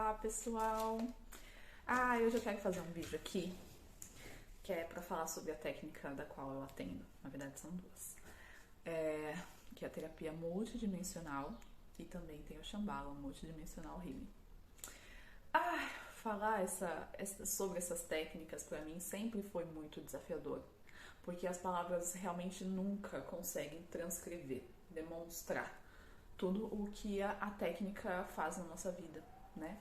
Olá, pessoal! Hoje eu quero fazer um vídeo aqui que é para falar sobre a técnica da qual eu atendo. Na verdade, são duas. Que é a terapia multidimensional e também tem o Shambhala Multidimensional Healing. Falar sobre essas técnicas para mim sempre foi muito desafiador, porque as palavras realmente nunca conseguem transcrever, demonstrar tudo o que a técnica faz na nossa vida, né?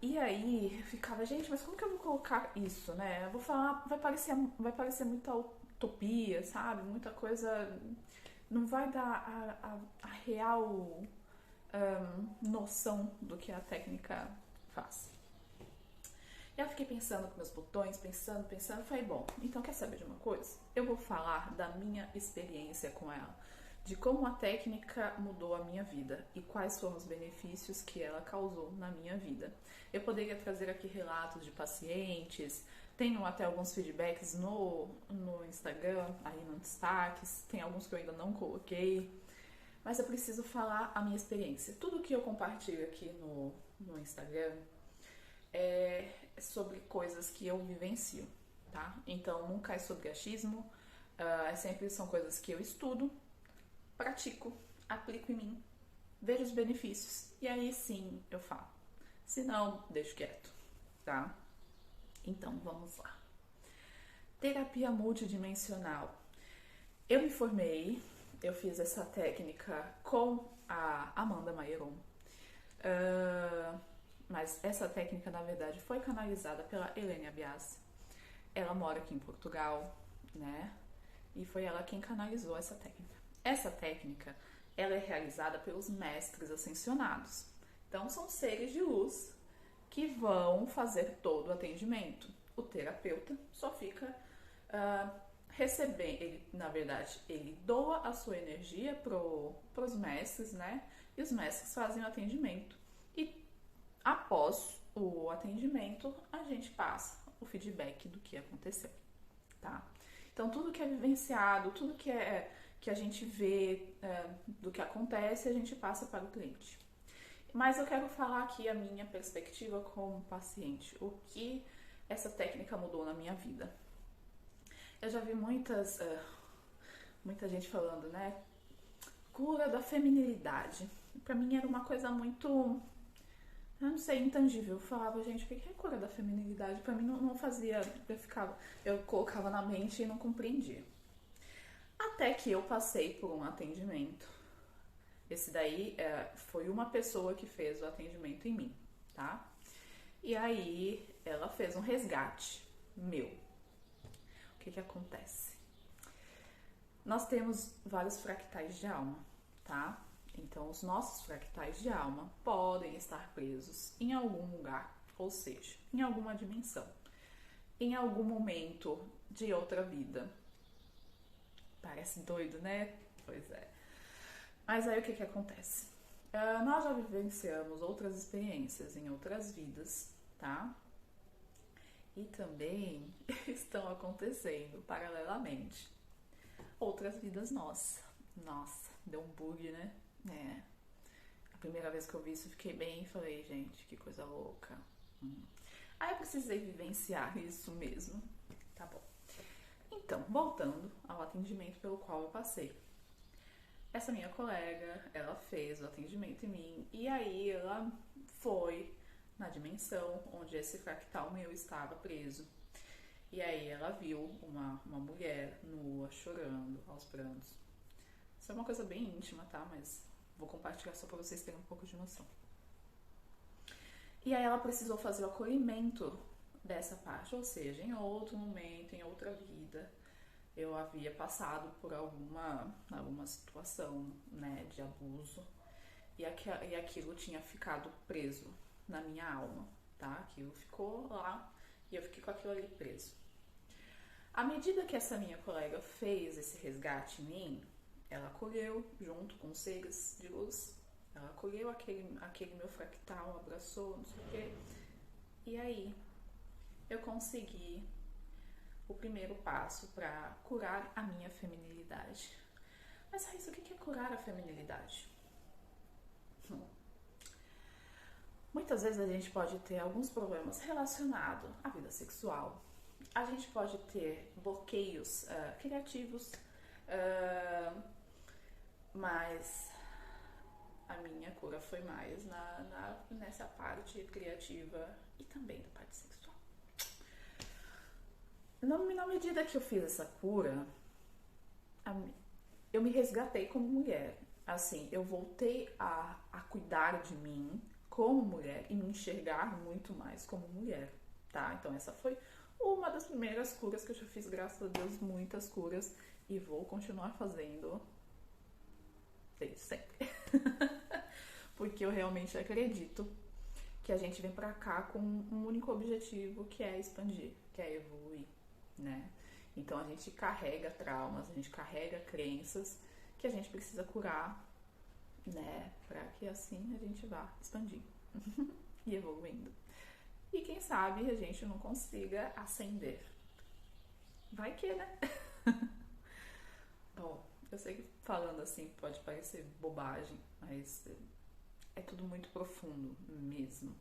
E aí eu ficava, gente, mas como que eu vou colocar isso, né? Eu vou falar, vai parecer muita utopia, sabe? Muita coisa, não vai dar a real noção do que a técnica faz. E eu fiquei pensando com meus botões, pensando, falei, bom, então quer saber de uma coisa? Eu vou falar da minha experiência com ela, de como a técnica mudou a minha vida e quais foram os benefícios que ela causou na minha vida. Eu poderia trazer aqui relatos de pacientes, tenho até alguns feedbacks no Instagram, aí no destaques, tem alguns que eu ainda não coloquei, mas eu preciso falar a minha experiência. Tudo que eu compartilho aqui no Instagram é sobre coisas que eu vivencio, tá? Então nunca é sobre achismo, sempre são coisas que eu estudo, pratico, aplico em mim, vejo os benefícios e aí sim eu falo. Se não, deixo quieto, tá? Então vamos lá. Terapia multidimensional. Eu me formei, eu fiz essa técnica com a Amanda Maieron. Mas essa técnica, na verdade, foi canalizada pela Helene Abiassi. Ela mora aqui em Portugal, né? E foi ela quem canalizou essa técnica. Essa técnica, ela é realizada pelos mestres ascensionados. Então, são seres de luz que vão fazer todo o atendimento. O terapeuta só fica recebendo, na verdade, ele doa a sua energia pros mestres, né? E os mestres fazem o atendimento. E após o atendimento, a gente passa o feedback do que aconteceu, tá? Então, tudo que é vivenciado, tudo que a gente vê do que acontece, a gente passa para o cliente. Mas eu quero falar aqui a minha perspectiva como paciente, o que essa técnica mudou na minha vida. Eu já vi muita gente falando, né? Cura da feminilidade. Pra mim era uma coisa muito, eu não sei, intangível. Eu falava, gente, o que é cura da feminilidade? Pra mim não fazia, eu colocava na mente e não compreendia. Até que eu passei por um atendimento. Esse daí foi uma pessoa que fez o atendimento em mim, tá? E aí ela fez um resgate meu. O que acontece? Nós temos vários fractais de alma, tá? Então, os nossos fractais de alma podem estar presos em algum lugar, ou seja, em alguma dimensão, em algum momento de outra vida. Parece doido, né? Pois é. Mas aí o que acontece? Nós já vivenciamos outras experiências em outras vidas, tá? E também estão acontecendo paralelamente outras vidas nossas. Nossa, deu um bug, né? A primeira vez que eu vi isso, eu fiquei bem e falei, gente, que coisa louca. Aí eu precisei vivenciar isso mesmo. Tá bom. Então, voltando ao atendimento pelo qual eu passei. Essa minha colega, ela fez o atendimento em mim e aí ela foi na dimensão onde esse fractal meu estava preso. E aí ela viu uma mulher nua, chorando, aos prantos. Isso é uma coisa bem íntima, tá? Mas vou compartilhar só pra vocês terem um pouco de noção. E aí ela precisou fazer o acolhimento dessa parte, ou seja, em outro momento, em outra vida, eu havia passado por alguma situação, né, de abuso e aquilo tinha ficado preso na minha alma, tá? Aquilo ficou lá e eu fiquei com aquilo ali preso. À medida que essa minha colega fez esse resgate em mim, ela acolheu junto com os seres de luz, ela acolheu aquele meu fractal, abraçou, não sei o quê. E aí eu consegui o primeiro passo para curar a minha feminilidade. Mas Raíssa, o que é curar a feminilidade? Muitas vezes a gente pode ter alguns problemas relacionados à vida sexual. A gente pode ter bloqueios criativos, uh, mas a minha cura foi mais nessa parte criativa e também da parte sexual. Na medida que eu fiz essa cura, eu me resgatei como mulher. Assim, eu voltei a cuidar de mim como mulher e me enxergar muito mais como mulher, tá? Então essa foi uma das primeiras curas que eu já fiz, graças a Deus, muitas curas, e vou continuar fazendo desde sempre. Porque eu realmente acredito que a gente vem pra cá com um único objetivo, que é expandir, que é evoluir, né? Então a gente carrega traumas, a gente carrega crenças que a gente precisa curar, né? Pra que assim a gente vá expandindo e evoluindo. E quem sabe a gente não consiga ascender. Vai que, né? Bom, eu sei que falando assim pode parecer bobagem, mas é tudo muito profundo mesmo.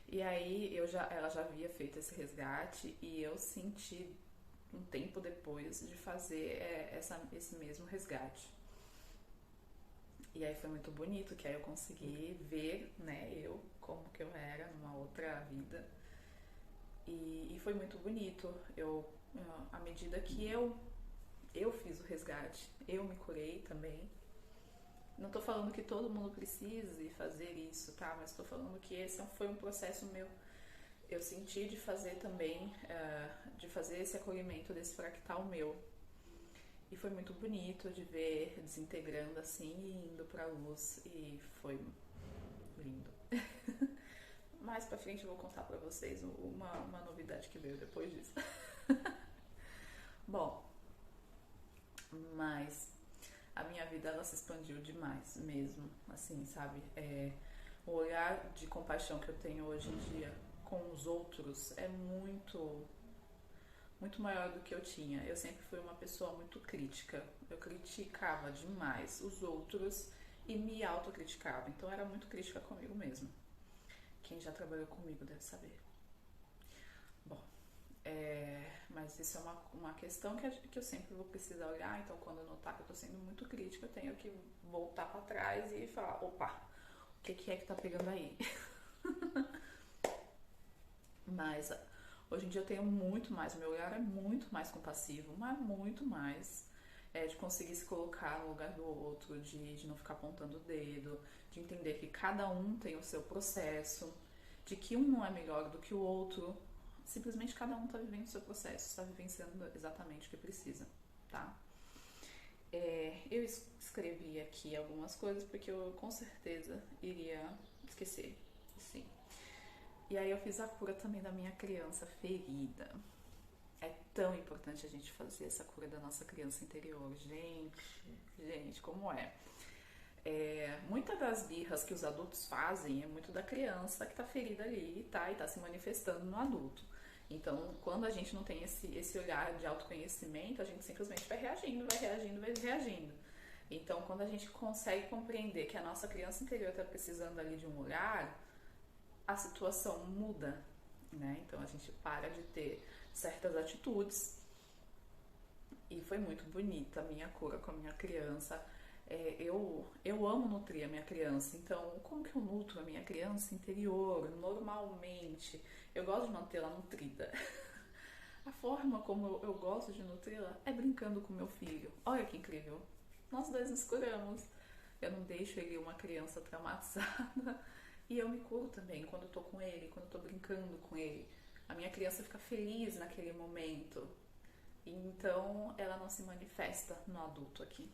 E aí ela já havia feito esse resgate e eu senti um tempo depois de fazer esse mesmo resgate. E aí foi muito bonito, que aí eu consegui ver, né, eu como que eu era numa outra vida. E foi muito bonito. À medida que eu fiz o resgate, eu me curei também. Não tô falando que todo mundo precise fazer isso, tá? Mas tô falando que esse foi um processo meu. Eu senti de fazer também, de fazer esse acolhimento desse fractal meu. E foi muito bonito de ver desintegrando assim e indo pra luz. E foi lindo. Mais pra frente eu vou contar pra vocês uma novidade que veio depois disso. Bom, mas a minha vida ela se expandiu demais mesmo, assim, sabe? O olhar de compaixão que eu tenho hoje em dia com os outros é muito maior do que eu tinha. Eu sempre fui uma pessoa muito crítica. Eu criticava demais os outros e me autocriticava. Então eu era muito crítica comigo mesma. Quem já trabalhou comigo deve saber. Bom, mas isso é uma questão que eu sempre vou precisar olhar. Então quando eu notar que eu tô sendo muito crítica, eu tenho que voltar para trás e falar, opa, o que é que tá pegando aí? Mas hoje em dia eu tenho muito mais, o meu olhar é muito mais compassivo, mas muito mais. De conseguir se colocar no lugar do outro, de não ficar apontando o dedo, de entender que cada um tem o seu processo, de que um não é melhor do que o outro. Simplesmente cada um está vivendo o seu processo, está vivenciando exatamente o que precisa, tá? Eu escrevi aqui algumas coisas porque eu com certeza iria esquecer, sim. E aí eu fiz a cura também da minha criança ferida. É tão importante a gente fazer essa cura da nossa criança interior. Gente, como é? Muitas das birras que os adultos fazem é muito da criança que tá ferida ali e tá se manifestando no adulto. Então, quando a gente não tem esse olhar de autoconhecimento, a gente simplesmente vai reagindo. Então, quando a gente consegue compreender que a nossa criança interior está precisando ali de um olhar, a situação muda, né? Então, a gente para de ter certas atitudes. E foi muito bonita a minha cura com a minha criança. Eu amo nutrir a minha criança, então como que eu nutro a minha criança interior normalmente? Eu gosto de mantê-la nutrida. A forma como eu gosto de nutri-la é brincando com meu filho. Olha que incrível, nós dois nos curamos. Eu não deixo ele uma criança traumatizada e eu me curo também quando eu tô com ele, quando eu tô brincando com ele. A minha criança fica feliz naquele momento, então ela não se manifesta no adulto aqui.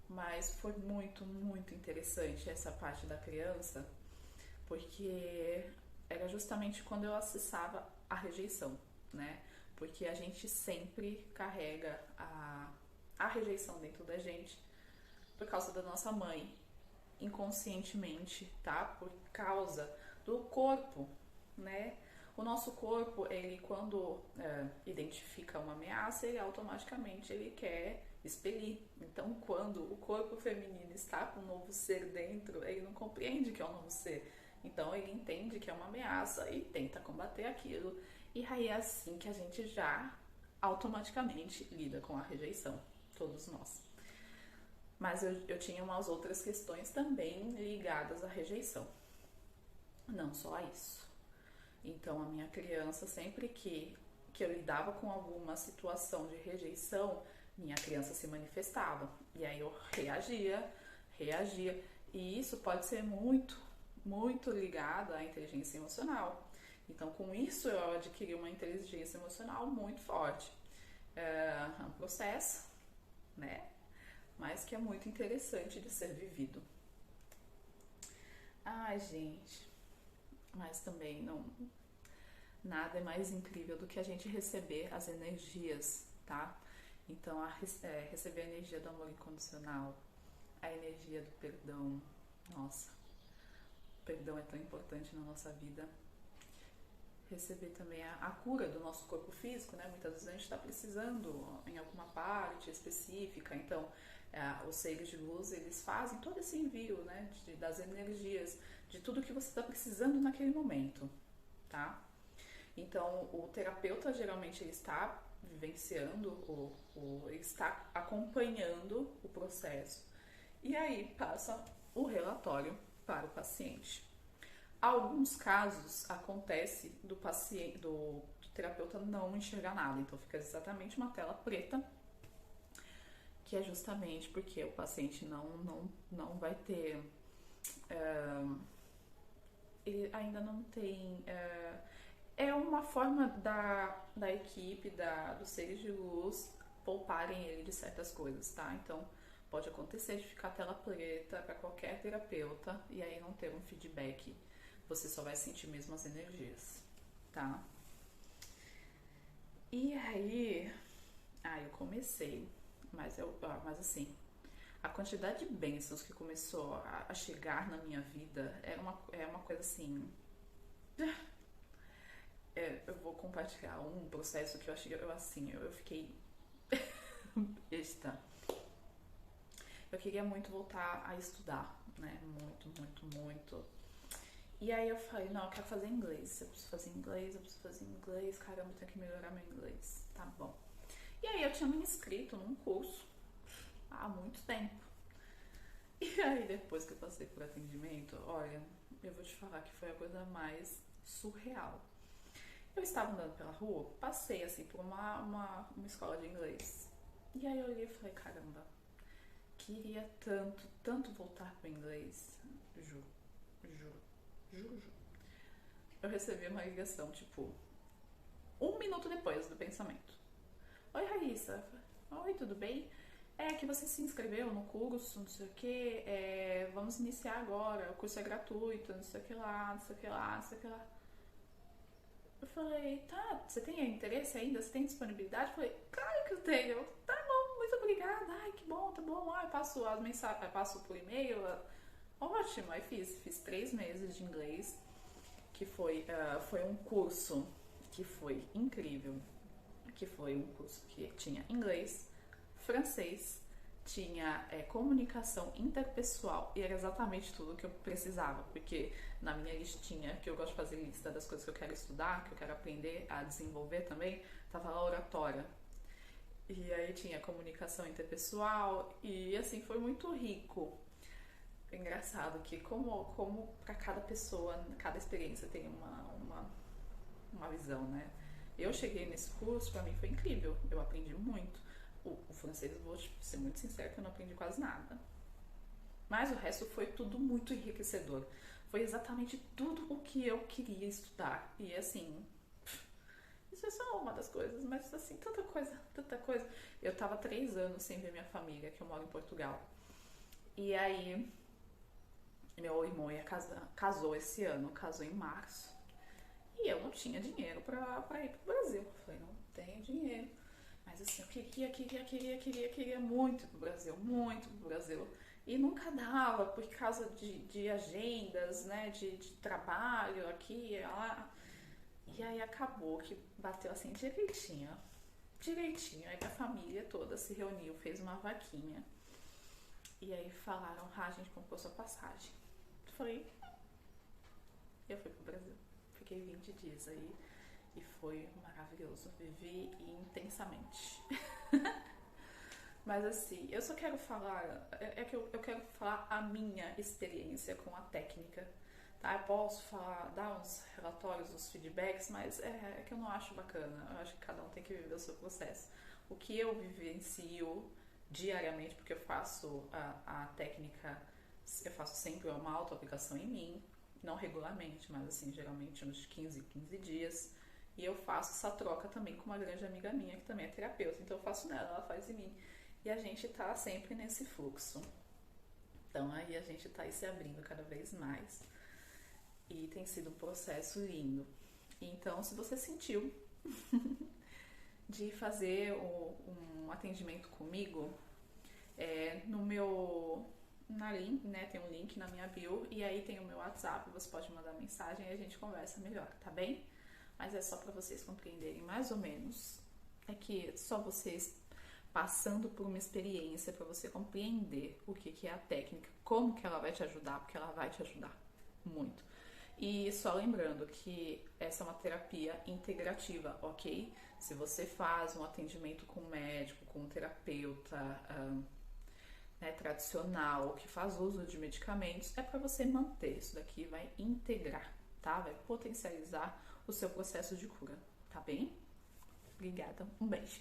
Mas foi muito, muito interessante essa parte da criança, porque era justamente quando eu acessava a rejeição, né? Porque a gente sempre carrega a rejeição dentro da gente por causa da nossa mãe, inconscientemente, tá? Por causa do corpo, né? O nosso corpo, ele quando identifica uma ameaça, ele automaticamente ele quer expelir. Então, quando o corpo feminino está com um novo ser dentro, ele não compreende que é um novo ser. Então ele entende que é uma ameaça e tenta combater aquilo. E aí é assim que a gente já automaticamente lida com a rejeição, todos nós. Mas eu tinha umas outras questões também ligadas à rejeição. Não só isso. Então a minha criança, sempre que eu lidava com alguma situação de rejeição, minha criança se manifestava. E aí eu reagia. E isso pode ser muito ligado à inteligência emocional. Então, com isso, eu adquiri uma inteligência emocional muito forte. É um processo, né? Mas que é muito interessante de ser vivido. Ai, gente. Mas também não. Nada é mais incrível do que a gente receber as energias, tá? Então, receber a energia do amor incondicional, a energia do perdão. Nossa, o perdão é tão importante na nossa vida. Receber também a cura do nosso corpo físico, né? Muitas vezes a gente está precisando em alguma parte específica, então os seres de luz, eles fazem todo esse envio, né? Das energias, de tudo que você está precisando naquele momento, tá? Então, o terapeuta geralmente ele está vivenciando ele está acompanhando o processo e aí passa o relatório para o paciente. Alguns casos acontece do paciente, do terapeuta não enxergar nada, então fica exatamente uma tela preta, que é justamente porque o paciente não vai ter, ele ainda não tem, é uma forma da equipe, dos seres de luz pouparem ele de certas coisas, tá? Então pode acontecer de ficar a tela preta para qualquer terapeuta e aí não ter um feedback. Você só vai sentir mesmo as energias, tá? E aí, eu comecei, mas assim, a quantidade de bênçãos que começou a chegar na minha vida é uma coisa assim. Eu vou compartilhar um processo que eu fiquei besta. Eu queria muito voltar a estudar, né? Muito. E aí eu falei, não, eu quero fazer inglês. Eu preciso fazer inglês. Caramba, eu tenho que melhorar meu inglês. Tá bom. E aí eu tinha me inscrito num curso há muito tempo. E aí depois que eu passei por atendimento, olha, eu vou te falar que foi a coisa mais surreal. Eu estava andando pela rua, passei assim por uma escola de inglês. E aí eu olhei e falei, caramba, queria tanto voltar pro inglês. Juro. Eu recebi uma ligação, tipo, 1 minuto depois do pensamento. Oi, Raíssa. Oi, tudo bem? É que você se inscreveu no curso, não sei o que, vamos iniciar agora, o curso é gratuito, não sei o que lá. Eu falei, tá, você tem interesse ainda? Você tem disponibilidade? Eu falei, claro que eu tenho. Tá bom, muito obrigada. Ai, que bom, tá bom. Eu passo as mensagens, passo por e-mail. Ótimo. Aí fiz 3 meses de inglês, que foi um curso que foi incrível. Que foi um curso que tinha inglês, francês, tinha comunicação interpessoal e era exatamente tudo que eu precisava, porque na minha listinha, que eu gosto de fazer lista das coisas que eu quero estudar, que eu quero aprender a desenvolver também, tava lá oratória. E aí tinha comunicação interpessoal e assim foi muito rico. É engraçado que como para cada pessoa, cada experiência tem uma visão, né? Eu cheguei nesse curso, pra mim foi incrível, eu aprendi muito. O francês, vou ser muito sincera, que eu não aprendi quase nada. Mas o resto foi tudo muito enriquecedor. Foi exatamente tudo o que eu queria estudar. E assim, isso é só uma das coisas, mas assim, tanta coisa. Eu tava 3 anos sem ver minha família, que eu moro em Portugal. E aí, meu irmão casou esse ano, casou em março. E eu não tinha dinheiro pra ir pro Brasil. Eu falei, não tenho dinheiro. Mas assim, eu queria muito pro Brasil. E nunca dava por causa de agendas, né, de trabalho aqui e lá. E aí acabou que bateu assim direitinho. Aí a família toda se reuniu, fez uma vaquinha. E aí falaram, a gente comprou sua passagem. Eu falei, fiquei 20 dias aí e foi maravilhoso. Vivi intensamente. Mas assim, eu só quero falar, que eu quero falar a minha experiência com a técnica, tá? Eu posso falar, dar uns relatórios, uns feedbacks, mas é que eu não acho bacana. Eu acho que cada um tem que viver o seu processo. O que eu vivencio diariamente, porque eu faço a técnica, eu faço sempre uma autoaplicação em mim, não regularmente, mas assim, geralmente uns 15 dias. E eu faço essa troca também com uma grande amiga minha, que também é terapeuta. Então eu faço nela, ela faz em mim. E a gente tá sempre nesse fluxo. Então aí a gente tá aí se abrindo cada vez mais. E tem sido um processo lindo. Então, se você sentiu de fazer um atendimento comigo, no meu link, né, tem um link na minha bio e aí tem o meu WhatsApp, você pode mandar mensagem e a gente conversa melhor, tá bem? Mas é só para vocês compreenderem mais ou menos. É que só vocês passando por uma experiência para você compreender o que é a técnica, como que ela vai te ajudar, porque ela vai te ajudar muito. E só lembrando que essa é uma terapia integrativa, ok? Se você faz um atendimento com um médico, com um terapeuta né, tradicional, que faz uso de medicamentos, é para você manter. Isso daqui vai integrar, tá? Vai potencializar o seu processo de cura, tá bem? Obrigada, um beijo.